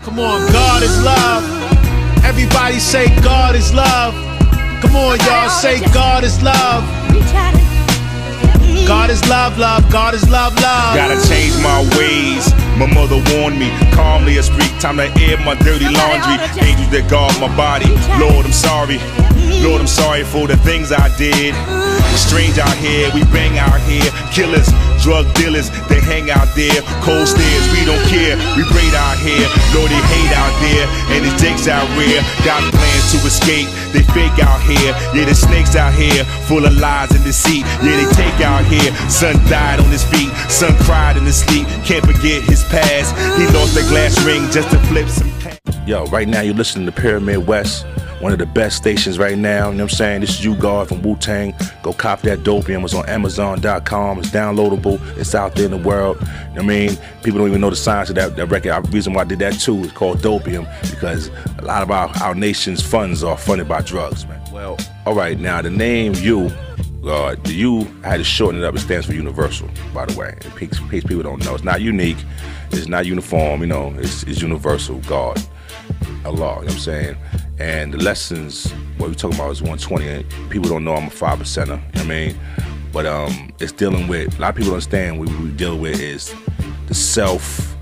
Come on, God is love. Everybody say God is love. Come on, y'all, say God is love. God is love, love. God is love, love. Gotta change my ways. My mother warned me, calmly as speak, time to air my dirty laundry. Angels that guard my body. Lord, I'm sorry. Lord, I'm sorry for the things I did. Strange out here, we bang out here. Killers, drug dealers, they hang out there. Cold stairs, we don't care. We braid out here. Lord, they hate out there. And the jakes out rare. Got plans to escape. They fake out here. Yeah, the snakes out here. Full of lies and deceit. Yeah, they take out here. Son died on his feet. Son cried in his sleep. Can't forget his past. He lost a glass ring just to flip some cash. Yo, right now you're listening to Pyramid West, one of the best stations right now. You know what I'm saying? This is U-God from Wu Tang. Go cop that Dopium. It's on Amazon.com. It's downloadable. It's out there in the world. You know what I mean? People don't even know the science of that record. The reason why I did that too is called Dopium, because a lot of our nation's funds are funded by drugs, man. Well, all right, now the name U, the U, I had to shorten it up. It stands for universal, by the way. In case people don't know. It's not unique. It's not uniform, you know. It's universal, God, Allah, you know what I'm saying? And the lessons, what we're talking about is 120. People don't know I'm a 5%er, you know what I mean? But it's dealing with, a lot of people understand what we deal with is the self,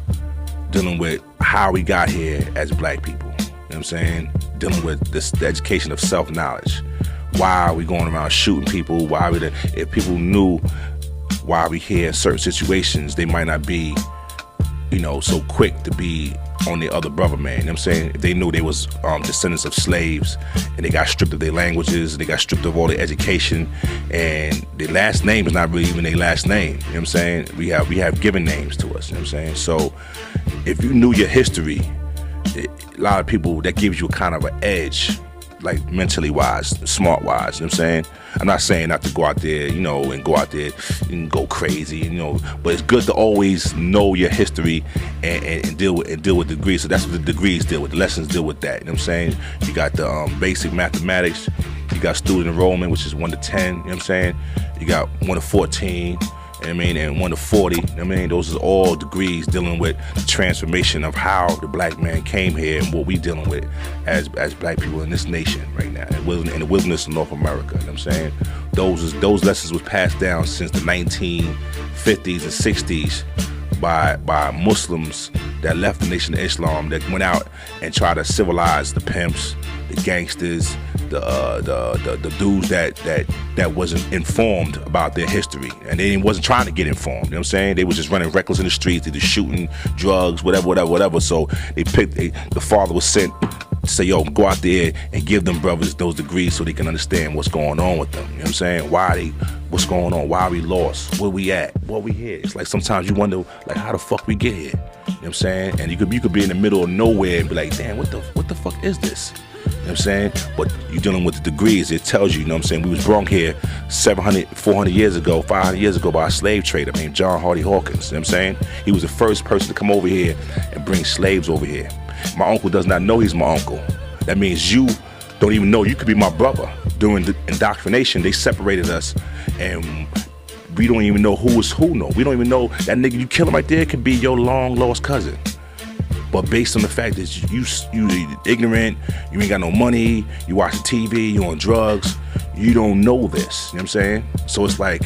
dealing with how we got here as black people, you know what I'm saying? Dealing with the education of self-knowledge. Why are we going around shooting people? Why are we if people knew why we here in certain situations, they might not be, you know, so quick to be on the other brother, man. You know what I'm saying? If they knew they was descendants of slaves and they got stripped of their languages, they got stripped of all their education, and their last name is not really even their last name. You know what I'm saying? We have given names to us, you know what I'm saying? So if you knew your history, a lot of people, that gives you a kind of an edge, like mentally wise, smart wise, you know what I'm saying? I'm not saying not to go out there, you know, and go out there and go crazy, you know, but it's good to always know your history and deal with degrees. So that's what the degrees deal with. The lessons deal with that, you know what I'm saying? You got the basic mathematics, you got student enrollment, which is 1 to 10, you know what I'm saying? You got 1 to 14, you know what I mean, and 1 to 40, you know what I mean? Those are all degrees dealing with the transformation of how the black man came here and what we dealing with as black people in this nation right now, in the wilderness of North America, you know what I'm saying? Those lessons was passed down since the 1950s and 60s by Muslims that left the Nation of Islam, that went out and tried to civilize the pimps, the gangsters, the dudes that wasn't informed about their history, and they wasn't trying to get informed, you know what I'm saying? They was just running reckless in the streets, they just shooting, drugs, whatever. So the father was sent to say, yo, go out there and give them brothers those degrees so they can understand what's going on with them, you know what I'm saying? What's going on? Why are we lost? Where we at? What we here? It's like sometimes you wonder, like, how the fuck we get here? You know what I'm saying? And you could be in the middle of nowhere and be like, damn, what the fuck is this? You know what I'm saying? But you're dealing with the degrees. It tells you, you know what I'm saying? We was brought here 400 years ago, 500 years ago by a slave trader named John Hardy Hawkins. You know what I'm saying? He was the first person to come over here and bring slaves over here. My uncle does not know he's my uncle. That means you don't even know you could be my brother. During the indoctrination, they separated us, and we don't even know who is who. No, we don't even know that nigga you kill him right there could be your long lost cousin. But based on the fact that you ignorant, you ain't got no money, you watch the TV, you on drugs, you don't know this. You know what I'm saying? So it's like,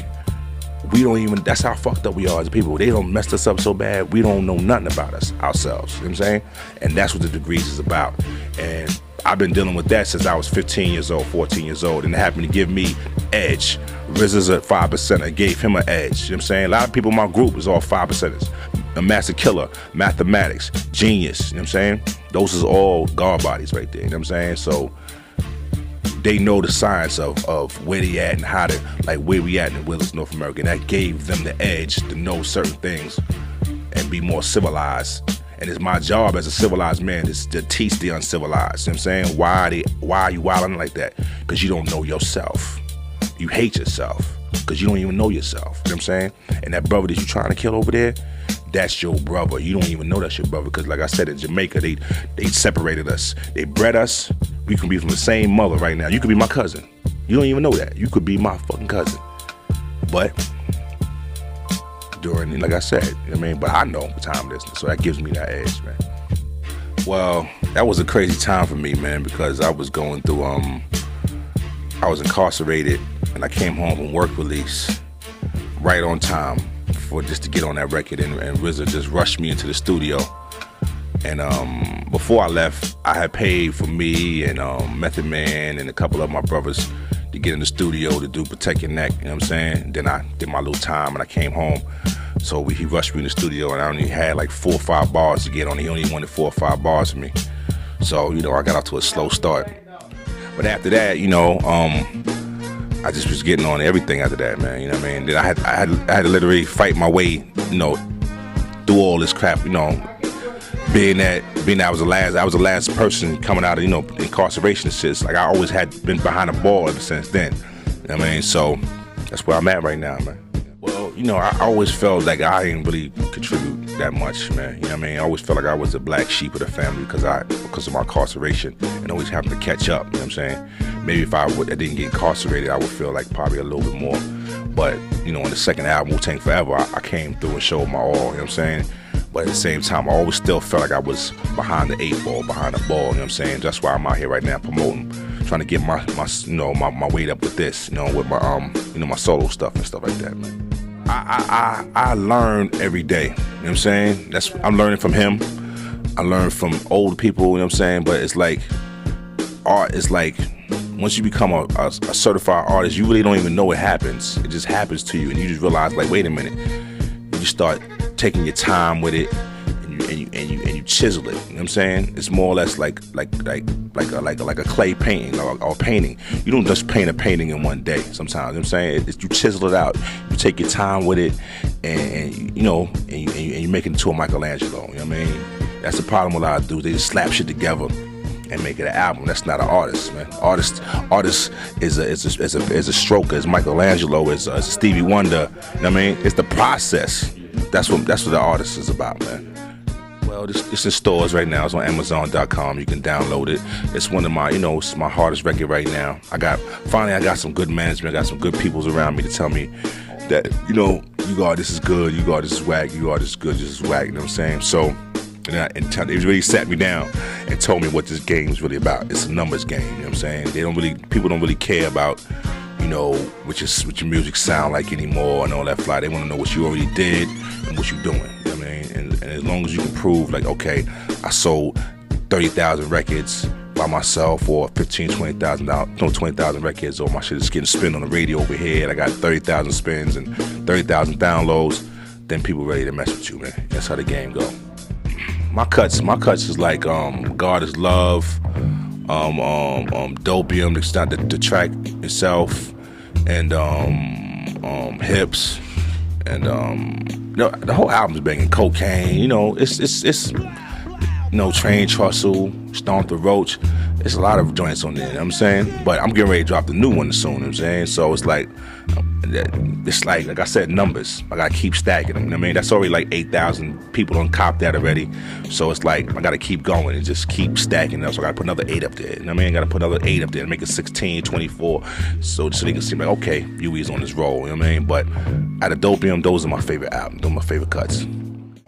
that's how fucked up we are as people. They don't mess us up so bad, we don't know nothing about us, ourselves. You know what I'm saying? And that's what the degrees is about. And I've been dealing with that since I was 15 years old, 14 years old, and it happened to give me edge. RZA's a 5%er, I gave him an edge. You know what I'm saying? A lot of people in my group is all 5%ers. A master killer, mathematics, genius, you know what I'm saying? Those is all guard bodies right there, you know what I'm saying? So they know the science of where they at and how to, like, where we at in the wilderness North America. And that gave them the edge to know certain things and be more civilized. And it's my job as a civilized man is to teach the uncivilized. You know what I'm saying? Why are you wilding like that? Because you don't know yourself. You hate yourself because you don't even know yourself. You know what I'm saying? And that brother that you trying to kill over there, that's your brother. You don't even know that's your brother because, like I said, in Jamaica, they separated us. They bred us. We can be from the same mother right now. You could be my cousin. You don't even know that. You could be my fucking cousin. But like I said, you know what I mean? But I know the time it is, so that gives me that edge, man. Well, that was a crazy time for me, man, because I was going through, I was incarcerated, and I came home from work release right on time for just to get on that record, and RZA just rushed me into the studio. And before I left, I had paid for me and Method Man and a couple of my brothers to get in the studio to do Protect Your Neck, you know what I'm saying? Then I did my little time and I came home. So he rushed me in the studio and I only had like 4 or 5 bars to get on. He only wanted 4 or 5 bars from me. So, you know, I got off to a slow start. But after that, you know, I just was getting on everything after that, man, you know what I mean? Then I had to literally fight my way, you know, through all this crap, you know, being that I was the last person coming out of, you know, incarceration and shit. Like I always had been behind the ball ever since then. You know what I mean? So that's where I'm at right now, man. Well, you know, I always felt like I didn't really contribute that much, man. You know what I mean? I always felt like I was the black sheep of the family because of my incarceration and always having to catch up, you know what I'm saying? Maybe if I didn't get incarcerated, I would feel like probably a little bit more. But, you know, on the second album, Wu Tang Forever, I came through and showed my all, you know what I'm saying? But at the same time, I always still felt like I was behind the 8 ball, behind the ball, you know what I'm saying? That's why I'm out here right now promoting, trying to get my you know, my weight up with this, you know, with my you know, my solo stuff and stuff like that, man. I learn every day, you know what I'm saying? I'm learning from him. I learn from old people, you know what I'm saying? But it's like art is like once you become a certified artist, you really don't even know what happens. It just happens to you and you just realize like, wait a minute. You just start taking your time with it, and you chisel it. You know what I'm saying? It's more or less like a clay painting or painting. You don't just paint a painting in one day. Sometimes, you know what I'm saying? You chisel it out. You take your time with it, and you know, and you make it into a Michelangelo. You know what I mean? That's the problem with a lot of dudes. They just slap shit together and make it an album. That's not an artist, man. Artist is a stroker. Is Michelangelo. Is a Stevie Wonder. You know what I mean? It's the process. That's what the artist is about, man. Well, it's in stores right now. It's on Amazon.com. You can download it. It's one of my, you know, it's my hardest record right now. I got some good management. I got some good peoples around me to tell me that, you know, you got this is good. You got this is whack. You got this is good. This is whack. You know what I'm saying? So. And they really sat me down and told me what this game is really about. It's a numbers game, you know what I'm saying? People don't really care about, you know, what your music sound like anymore and all that fly. They want to know what you already did and what you're doing, you know what I mean? And as long as you can prove, like, okay, I sold 30,000 records by myself or 20,000 records, or my shit is getting spin on the radio over here and I got 30,000 spins and 30,000 downloads, then people ready to mess with you, man. That's how the game go. My cuts is like God Is Love, Dopium, the track itself, and Hips, and you know, the whole album's banging. Cocaine, you know, it's you know, Train Trussell, Stomp the Roach. There's a lot of joints on there, you know what I'm saying? But I'm getting ready to drop the new one soon, you know what I'm saying? So it's like I said, numbers. I gotta keep stacking them, you know what I mean? That's already like 8,000 people done copped that already. So it's like, I gotta keep going and just keep stacking them. So I gotta put another 8 up there, you know what I mean? I gotta put another 8 up there and make it 16, 24. So they can seem like, okay, Huey's on this roll, you know what I mean? But out of Dopium, those are my favorite albums. Those are my favorite cuts.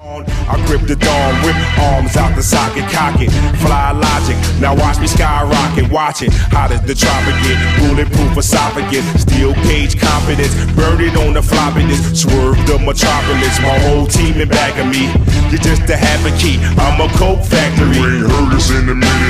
I grip the dawn, whip arms out the socket, cock it, fly logic. Now watch me skyrocket, watch it. Hot as the tropic get, bulletproof esophagus, steel cage confidence, burn it on the floppiness, swerve the metropolis. My whole team in back of me, you're just a half a key. I'm a coke factory. You ain't heard us in a minute.